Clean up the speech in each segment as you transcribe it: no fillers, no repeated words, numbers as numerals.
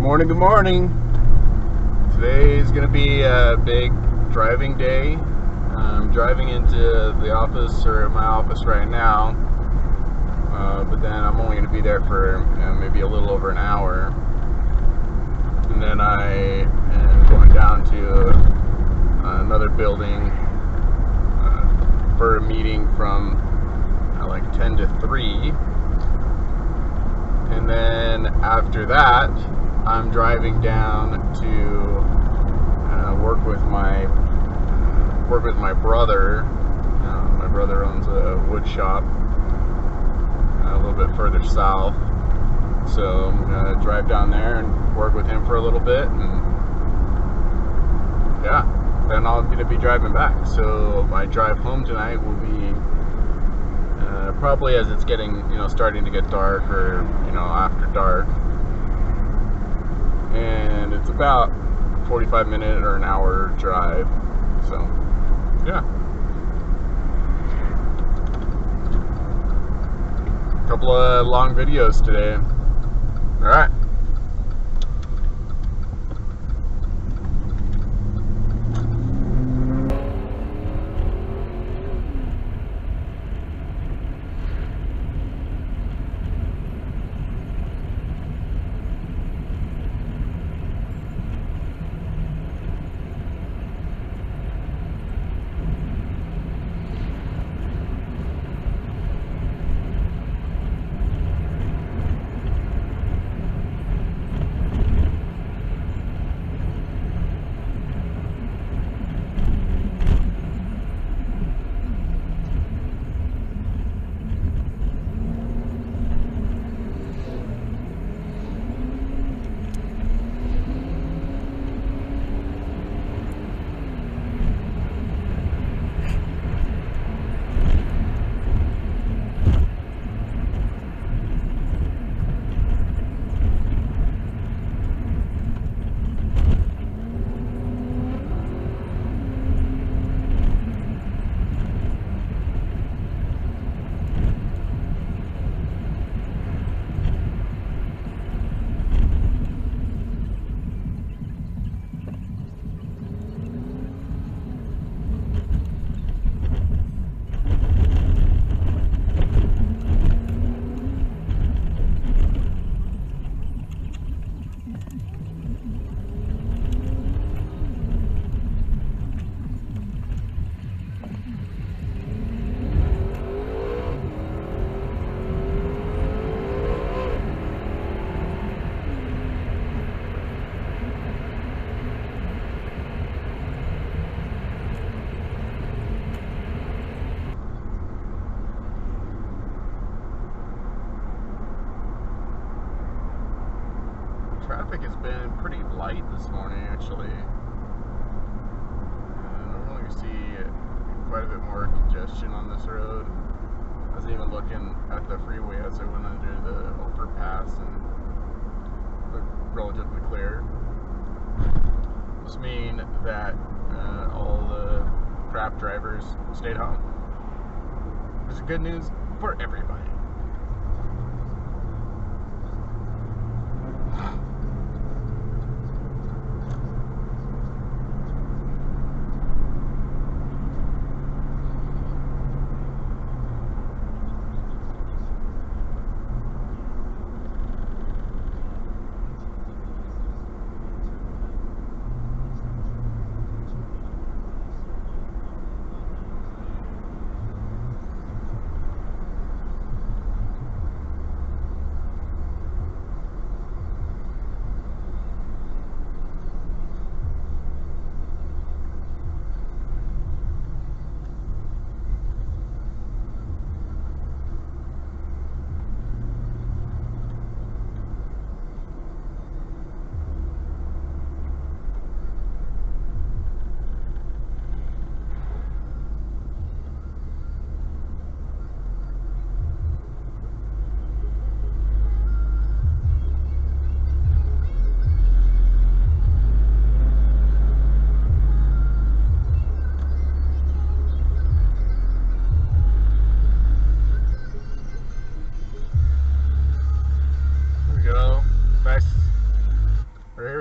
Good morning. Today is going to be a big driving day. I'm driving into the office, or my office right now, but then I'm only going to be there for maybe a little over an hour. And then I am going down to another building for a meeting from like 10 to 3. And then after that, I'm driving down to work with my brother. My brother owns a wood shop a little bit further south, so I'm gonna drive down there and work with him for a little bit, and yeah, then I'll gonna be driving back. So my drive home tonight will be probably as it's getting, starting to get dark, or after dark, and it's about 45-minute or an hour drive. So yeah, a couple of long videos today. All right. Traffic has been pretty light this morning, actually. Normally we see quite a bit more congestion on this road. I was even looking at the freeway as I went under the overpass, and it looked relatively clear. This means that all the crap drivers stayed home. It's good news for everybody.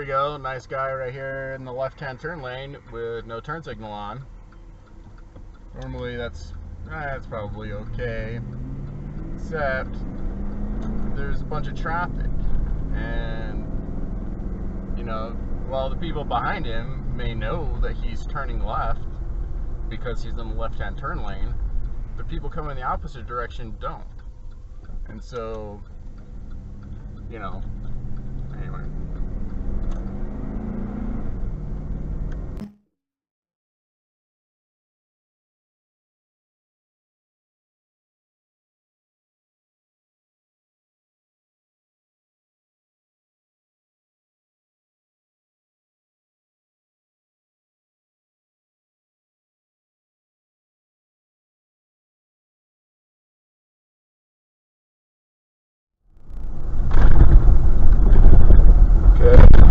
go. Nice guy right here in the left-hand turn lane with no turn signal on. Normally that's probably okay, except there's a bunch of traffic, and you know, while the people behind him may know that he's turning left because he's in the left-hand turn lane, the people coming in the opposite direction don't. And so, you know, anyway.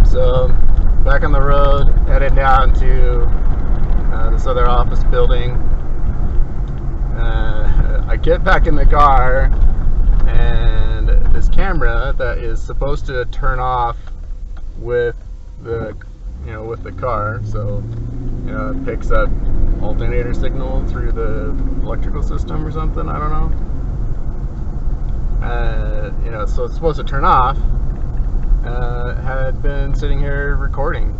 So back on the road, headed down to this other office building. I get back in the car, and this camera that is supposed to turn off with the car, so it picks up alternator signal through the electrical system or something. I don't know. So it's supposed to turn off. Had been sitting here recording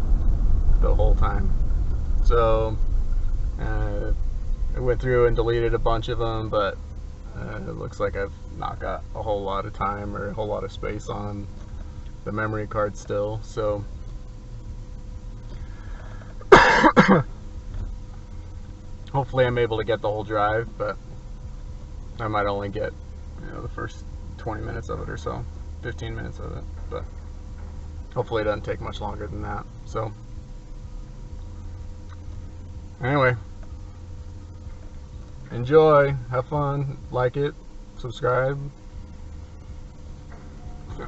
the whole time. So I went through and deleted a bunch of them, but it looks like I've not got a whole lot of time or a whole lot of space on the memory card still. So hopefully I'm able to get the whole drive, but I might only get the first 20 minutes of it or so, 15 minutes of it, but hopefully it doesn't take much longer than that. So anyway, enjoy, have fun, like it, subscribe.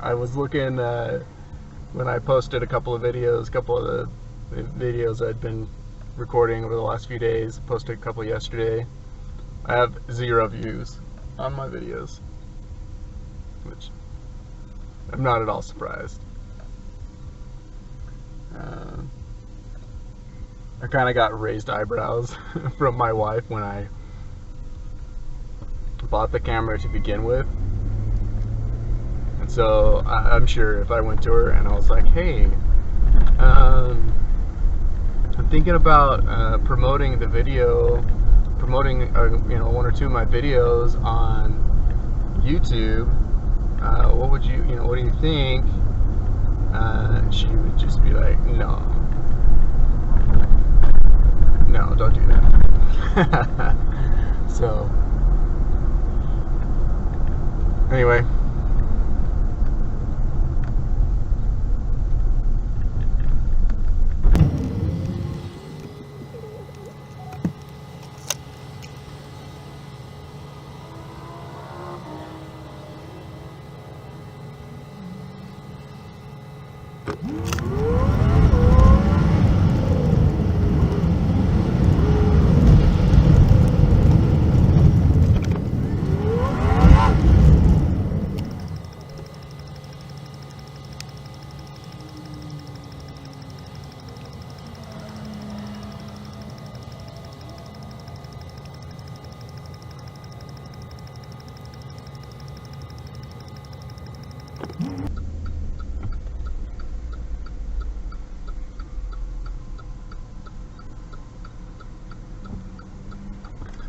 I was looking when I posted a couple of the videos I'd been recording over the last few days, posted a couple yesterday. I have 0 views on my videos, which I'm not at all surprised. I kind of got raised eyebrows from my wife when I bought the camera to begin with. And so I'm sure if I went to her and I was like, hey, I'm thinking about promoting the video, promoting 1 or 2 of my videos on YouTube, what do you think? She would just be like, no, don't do that. So anyway,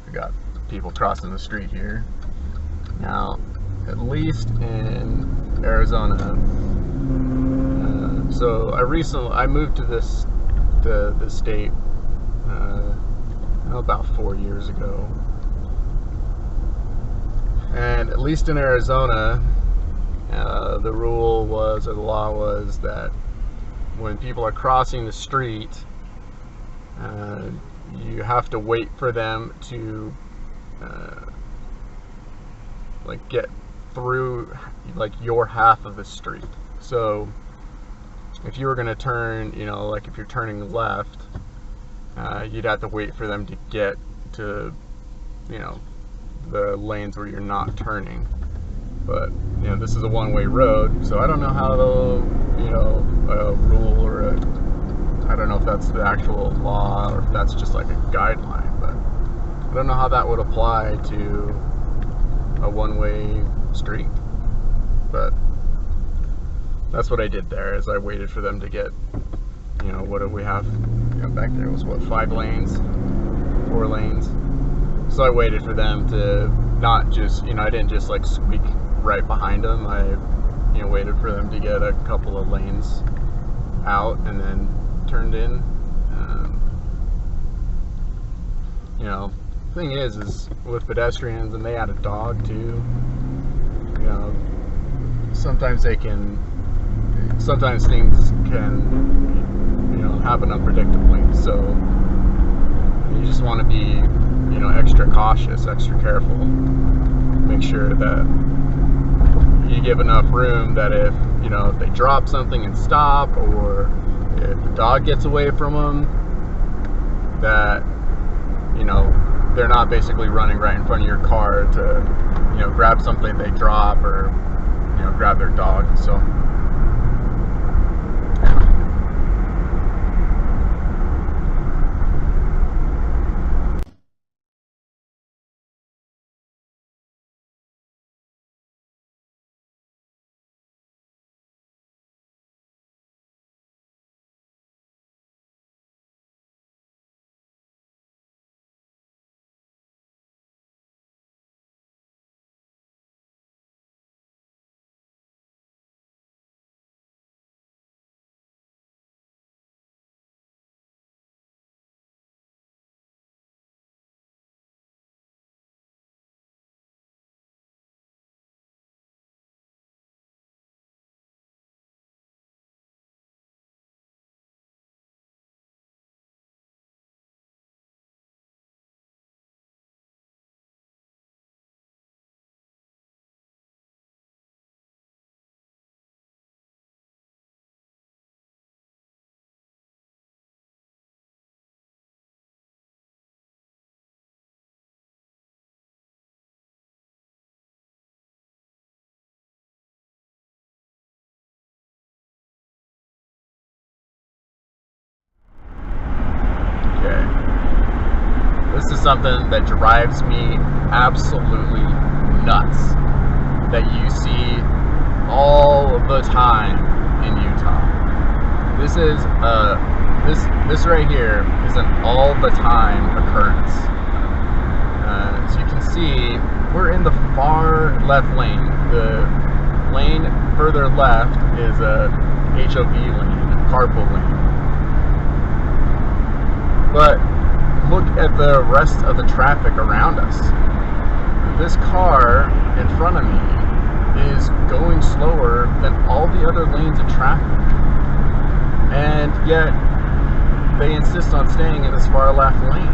we got people crossing the street here. Now, at least in Arizona, so I moved to this state about 4 years ago, and at least in Arizona, the law was that when people are crossing the street, you have to wait for them to get through your half of the street. So if you were going to turn, if you're turning left, you'd have to wait for them to get to the lanes where you're not turning. But this is a one-way road, so I don't know how they'll, a rule or I don't know if that's the actual law or if that's just like a guideline, but I don't know how that would apply to a one-way street. But that's what I did there, is I waited for them to get, what do we have? Back there was what, 5 lanes, 4 lanes. So I waited for them to not just, I didn't just like squeak right behind them. I, waited for them to get a couple of lanes out and then turned in. Thing is with pedestrians, and they had a dog too. Sometimes things can, happen unpredictably. So you just want to be, extra cautious, extra careful. Make sure that you give enough room that if they drop something and stop, or if the dog gets away from them, that they're not basically running right in front of your car to grab something they drop, or grab their dog. So this is something that drives me absolutely nuts, that you see all the time in Utah. This right here is an all the time occurrence. As you can see, we're in the far left lane. The lane further left is a HOV lane, a carpool lane. But look at the rest of the traffic around us. This car in front of me is going slower than all the other lanes of traffic, and yet they insist on staying in this far left lane.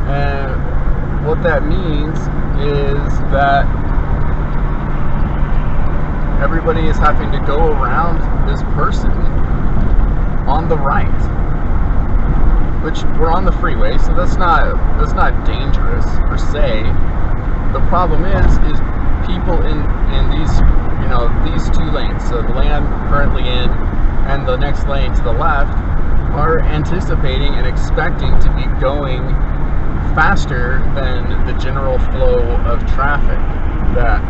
And what that means is that everybody is having to go around this person on the right, which we're on the freeway, so that's not dangerous per se. The problem is people in these 2 lanes, so the lane I'm currently in and the next lane to the left, are anticipating and expecting to be going faster than the general flow of traffic. That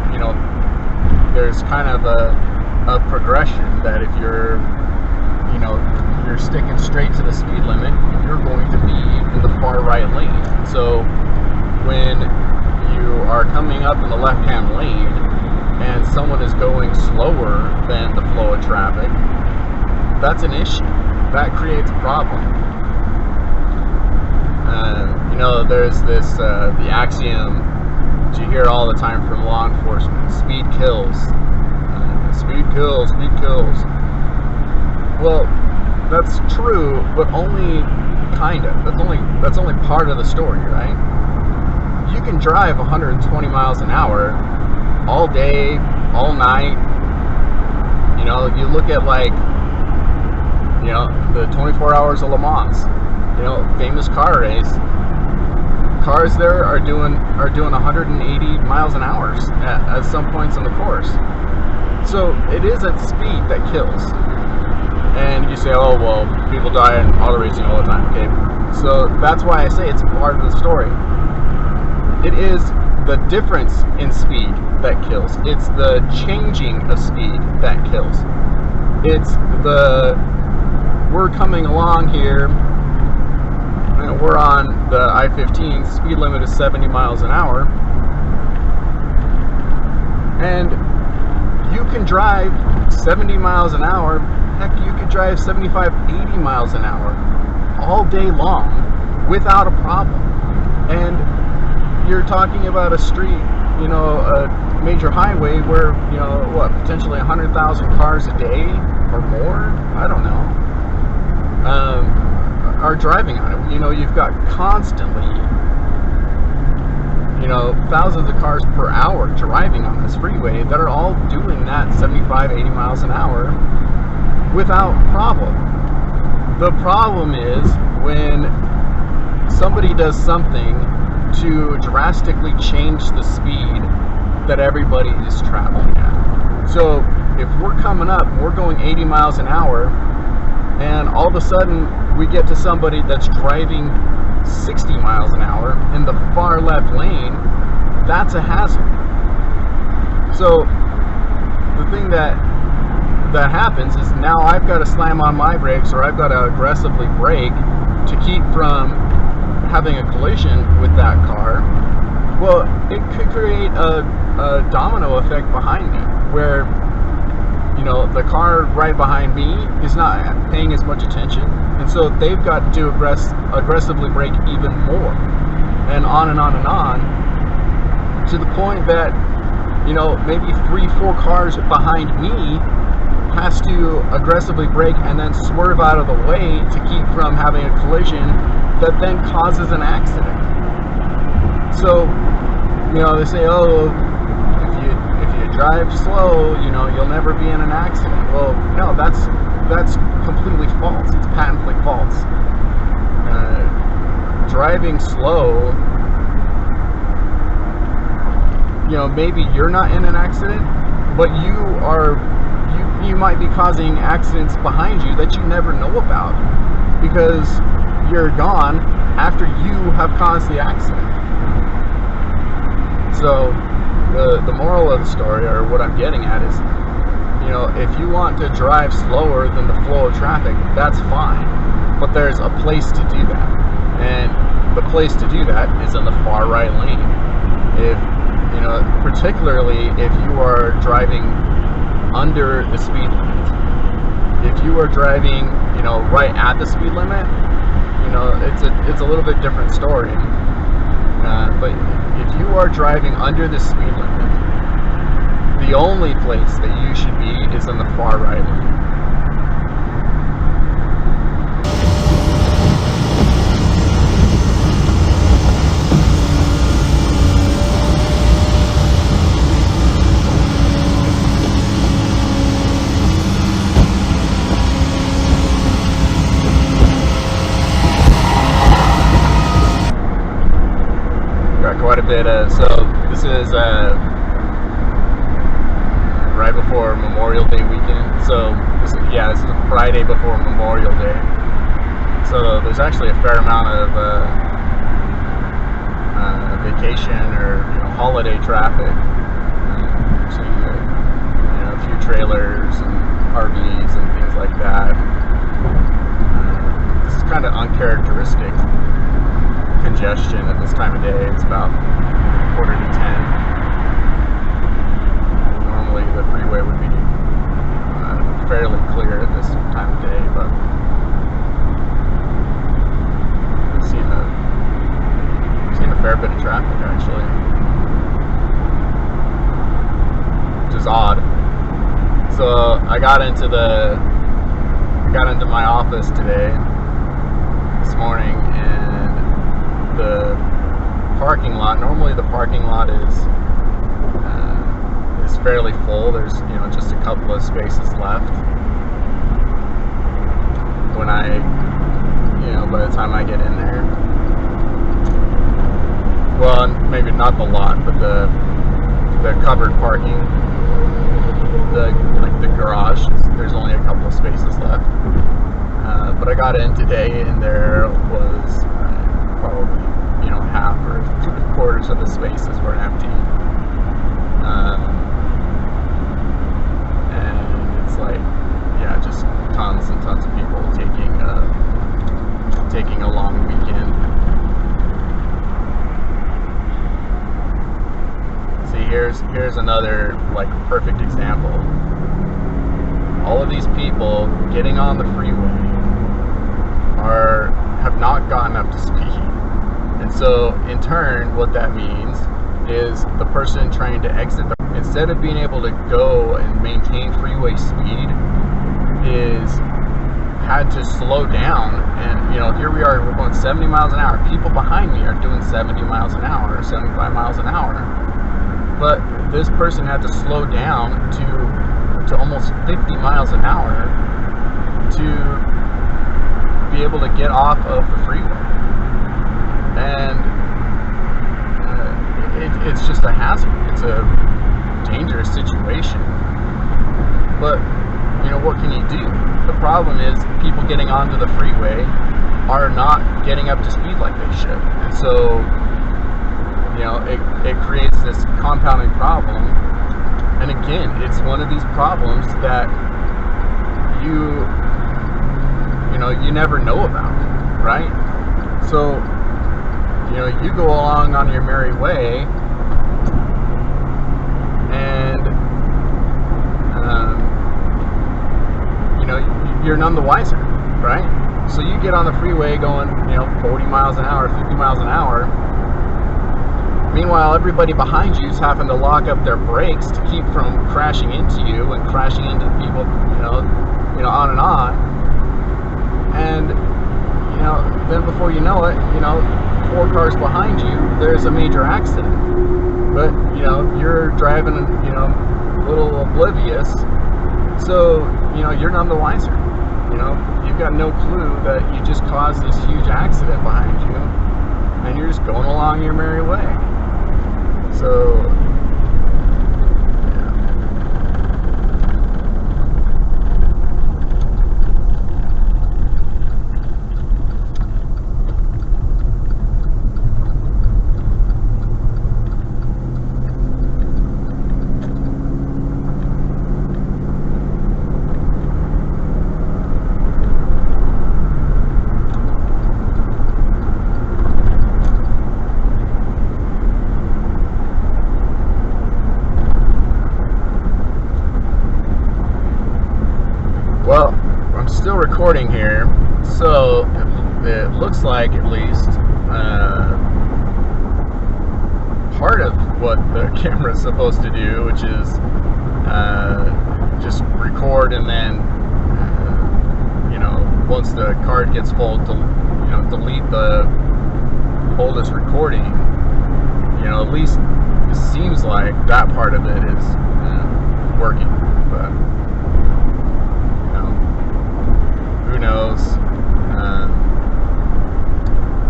there's kind of a progression that if you're sticking straight to the speed limit, you're going to be in the far right lane. So when you are coming up in the left-hand lane and someone is going slower than the flow of traffic, that's an issue. That creates a problem. There's this the axiom that you hear all the time from law enforcement: speed kills. Speed kills. Speed kills. Well, that's true, but only kind of. That's only part of the story, right? You can drive 120 miles an hour all day, all night. You look at the 24 Hours of Le Mans, famous car race. cars there are doing 180 miles an hour at some points on the course. So it is at speed that kills. And you say, oh well, people die in auto racing all the time. Okay, so that's why I say it's part of the story. It is the difference in speed that kills. It's the changing of speed that kills. It's we're coming along here, and we're on the I-15, speed limit is 70 miles an hour, and you can drive 70 miles an hour, heck, you could drive 75, 80 miles an hour all day long without a problem. And you're talking about a street, you know, a major highway where, you know, what, potentially 100,000 cars a day or more? I don't know. Are driving on it. You know, you've got constantly, you know, thousands of cars per hour driving on this freeway that are all doing that 75, 80 miles an hour without problem. The problem is when somebody does something to drastically change the speed that everybody is traveling at. So if we're coming up, we're going 80 miles an hour, and all of a sudden we get to somebody that's driving 60 miles an hour in the far left lane, that's a hazard. So the thing that happens is now I've got to slam on my brakes, or I've got to aggressively brake to keep from having a collision with that car. Well, it could create a domino effect behind me, where, you know, the car right behind me is not paying as much attention, and so they've got to aggressively brake even more, and on and on and on, to the point that, you know, maybe 3-4 cars behind me has to aggressively brake and then swerve out of the way to keep from having a collision that then causes an accident. So, you know, they say, oh, if you drive slow, you know, you'll never be in an accident. Well, no, that's completely false. It's patently false. Driving slow, you know, maybe you're not in an accident, but you might be causing accidents behind you that you never know about, because you're gone after you have caused the accident. So the moral of the story, or what I'm getting at, is, you know, if you want to drive slower than the flow of traffic, that's fine, but there's a place to do that, and the place to do that is in the far right lane. If, you know, particularly if you are driving under the speed limit. If you are driving, you know, right at the speed limit, you know, it's a little bit different story. But if you are driving under the speed limit, the only place that you should be is in the far right lane. Quite a bit. So this is right before Memorial Day weekend. So this is a Friday before Memorial Day. So there's actually a fair amount of vacation or, you know, holiday traffic. So you know, a few trailers and RVs and things like that. This is kind of uncharacteristic congestion at this time of day. It's about 9:45. Normally the freeway would be fairly clear at this time of day, but I've seen a fair bit of traffic actually, which is odd. So I got into my office today, this morning, and the parking lot, normally the parking lot is fairly full. There's, you know, just a couple of spaces left. When by the time I get in there, not the lot, but the covered parking, like the garage. There's only a couple of spaces left. But I got in today, and there was probably, you know, half or 3/4 of the spaces were empty. And it's like, yeah, just tons and tons of people taking a long weekend. See, here's another like perfect example. All of these people getting on the freeway have not gotten up to speed. And so in turn, what that means is the person trying to exit, instead of being able to go and maintain freeway speed, is had to slow down. And, you know, here we are, we're going 70 miles an hour. People behind me are doing 70 miles an hour or 75 miles an hour. But this person had to slow down to almost 50 miles an hour to be able to get off of the freeway. And it's just a hazard. It's a dangerous situation. But, you know, what can you do? The problem is people getting onto the freeway are not getting up to speed like they should. And so, you know, it creates this compounding problem. And again, it's one of these problems that you never know about, right? So, you know, you go along on your merry way, and you know, you're none the wiser, right? So you get on the freeway going, you know, 40 miles an hour, 50 miles an hour. Meanwhile, everybody behind you is having to lock up their brakes to keep from crashing into you and crashing into the people, you know, on and on. And, you know, then before you know it, you know, 4 cars behind you, there's a major accident. But, you know, you're driving, you know, a little oblivious. So, you know, you're none the wiser. You know, you've got no clue that you just caused this huge accident behind you, and you're just going along your merry way. So, yeah. Well, I'm still recording here, so it looks like at least part of what the camera is supposed to do, which is just record, and then you know, once the card gets full, to, you know, delete the oldest recording. You know, at least it seems like that part of it is working, but who knows?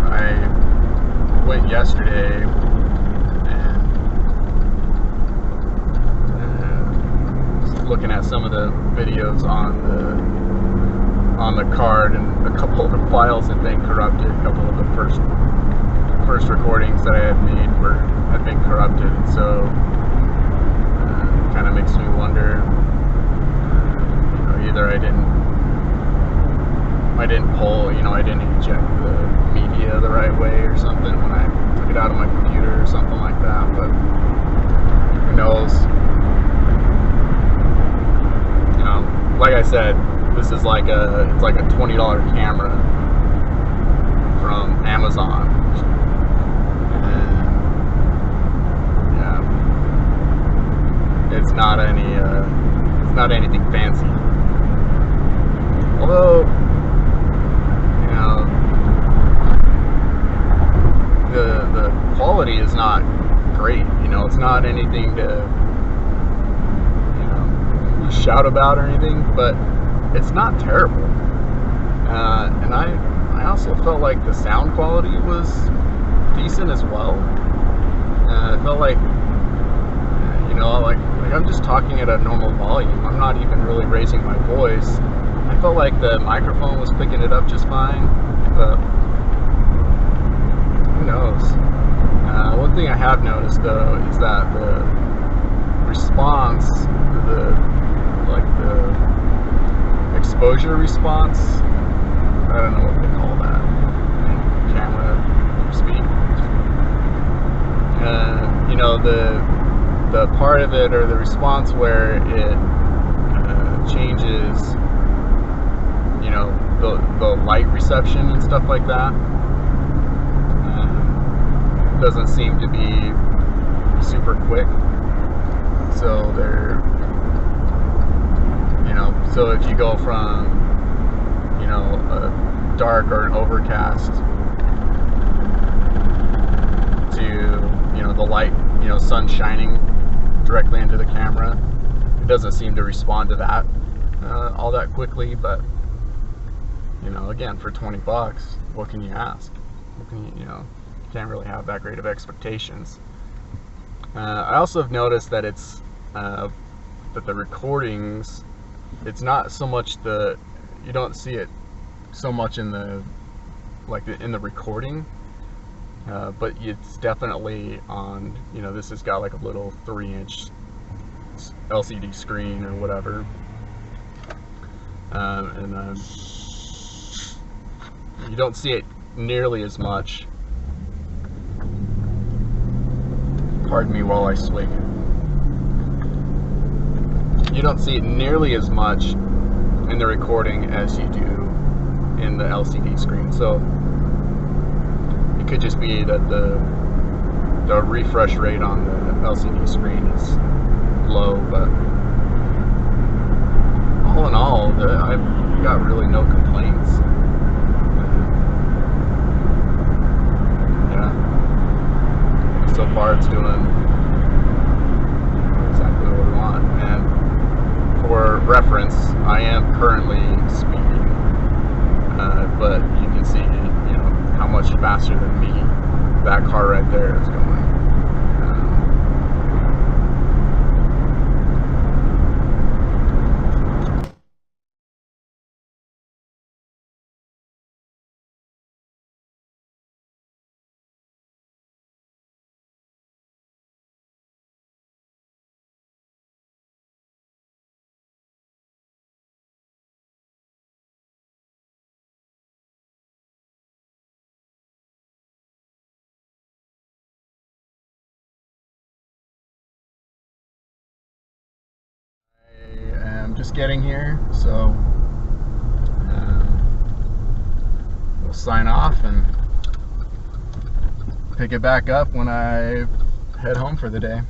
I went yesterday and was looking at some of the videos on the card, and a couple of the files had been corrupted. A couple of the first recordings that I had made had been corrupted, and so it kind of makes me wonder. You know, either I didn't pull, you know, I didn't eject the media the right way or something when I took it out of my computer or something like that, but who knows? You know, like I said, this is like it's like a $20 camera from Amazon, and yeah, it's not anything fancy. Although, the quality is not great. You know, it's not anything to, you know, shout about or anything, but it's not terrible. And I also felt like the sound quality was decent as well. I felt like, you know, like I'm just talking at a normal volume. I'm not even really raising my voice. I felt like the microphone was picking it up just fine, but who knows? One thing I have noticed though is that the response, the exposure response, I don't know what they call that in camera speak. You know, the part of it, or the response where it changes, you know, the light reception and stuff like that, doesn't seem to be super quick. So so if you go from, you know, a dark or an overcast to, you know, the light, you know, sun shining directly into the camera, it doesn't seem to respond to that all that quickly. But, you know, again, for 20 bucks, what can you ask? What can you know, can't really have that great of expectations. I also have noticed that it's that the recordings, it's not so much you don't see it so much in the recording, but it's definitely on, you know, this has got like a little 3-inch LCD screen or whatever, and you don't see it nearly as much. Pardon me while I swig. You don't see it nearly as much in the recording as you do in the LCD screen. So it could just be that the refresh rate on the LCD screen is low, but all in all, I've got really no complaints. Yeah, so far it's doing exactly what we want. And for reference, I am currently speeding, but you can see, you know, how much faster than me that car right there is going. I'm just getting here, so we'll sign off and pick it back up when I head home for the day.